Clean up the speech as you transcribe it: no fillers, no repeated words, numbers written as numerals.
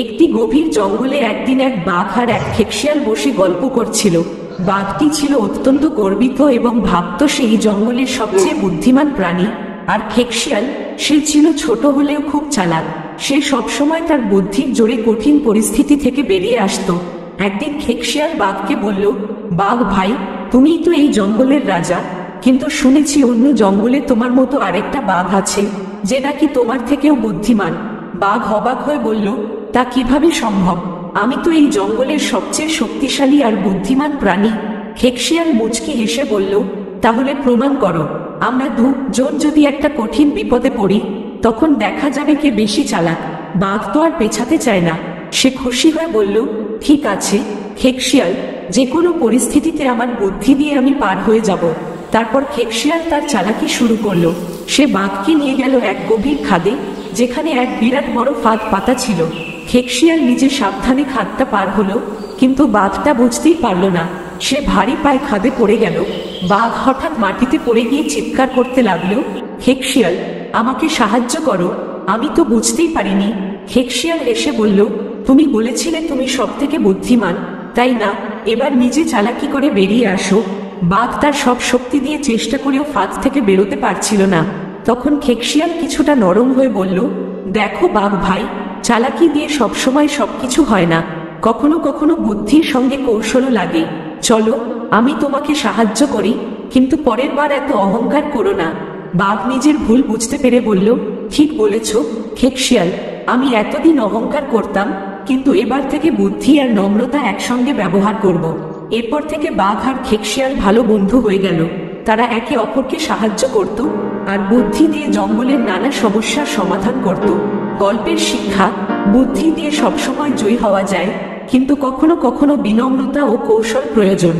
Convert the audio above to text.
একটি গভীর জঙ্গলে একদিন এক বাঘ আর এক খেকশিয়াল বসে গল্প করছিল। বাঘটি ছিল অত্যন্ত গর্বিত এবং ভাবত সেই জঙ্গলের সবচেয়ে বুদ্ধিমান প্রাণী। আর খেকশিয়াল, সে ছিল ছোট হলেও খুব চালাক। সে সবসময় তার বুদ্ধির জোরে কঠিন পরিস্থিতি থেকে বেরিয়ে আসতো। একদিন খেকশিয়াল বাঘকে বলল, বাঘ ভাই, তুমিই তো এই জঙ্গলের রাজা, কিন্তু শুনেছি অন্য জঙ্গলে তোমার মতো আরেকটা বাঘ আছে যে নাকি তোমার থেকেও বুদ্ধিমান। বাঘ অবাক হয়ে বলল, তা কিভাবে সম্ভব? আমি তো এই জঙ্গলের সবচেয়ে শক্তিশালী আর বুদ্ধিমান প্রাণী। খেকশিয়াল মুচকি হেসে বলল, তাহলে প্রমাণ করো। আমরা দুজন যদি একটা কঠিন বিপদে পড়ি, তখন দেখা যাবে কে বেশি চালাক। বাঘ তো আর পেছাতে চায় না। সে খুশি হয়ে বলল, ঠিক আছে খেকশিয়াল, যে কোনো পরিস্থিতিতে আমার বুদ্ধি দিয়ে আমি পার হয়ে যাব। তারপর খেকশিয়াল তার চালাকি শুরু করলো। সে বাঘকে নিয়ে গেল এক গভীর খাদে, যেখানে এক বিরাট বড় ফাঁদ পাতা ছিল। খেকশিয়াল নিজে সাবধানে খাদটা পার হলো, কিন্তু বাঘটা বুঝতেই পারল না। সে ভারী পায়ে খাদে পড়ে গেল। বাঘ হঠাৎ মাটিতে পড়ে গিয়ে চিৎকার করতে লাগলো, খেকশিয়াল, আমাকে সাহায্য করো, আমি তো বুঝতেই পারিনি। খেকশিয়াল এসে বলল, তুমি বলেছিলে তুমি সব থেকে বুদ্ধিমান, তাই না? এবার নিজে চালাকি করে বেরিয়ে আসো। বাঘ তার সব শক্তি দিয়ে চেষ্টা করেও ফাঁদ থেকে বেরোতে পারছিল না। তখন খেকশিয়াল কিছুটা নরম হয়ে বলল, দেখো বাঘ ভাই, চালাকি দিয়ে সবসময় সবকিছু হয় না, কখনো কখনো বুদ্ধির সঙ্গে কৌশলও লাগে। চলো, আমি তোমাকে সাহায্য করি, কিন্তু পরের বার এত অহংকার করো না। বাঘ নিজের ভুল বুঝতে পেরে বলল, ঠিক বলেছ খেকশিয়াল, আমি এতদিন অহংকার করতাম, কিন্তু এবার থেকে বুদ্ধি আর নম্রতা একসঙ্গে ব্যবহার করব। এরপর থেকে বাঘ আর খেকশিয়াল ভালো বন্ধু হয়ে গেল। তারা একে অপরকে সাহায্য করত আর বুদ্ধি দিয়ে জঙ্গলের নানা সমস্যার সমাধান করত। গল্পের শিক্ষা, বুদ্ধি দিয়ে সবসময় জয়ী হওয়া যায়, কিন্তু কখনো কখনো বিনম্রতা ও কৌশল প্রয়োজন।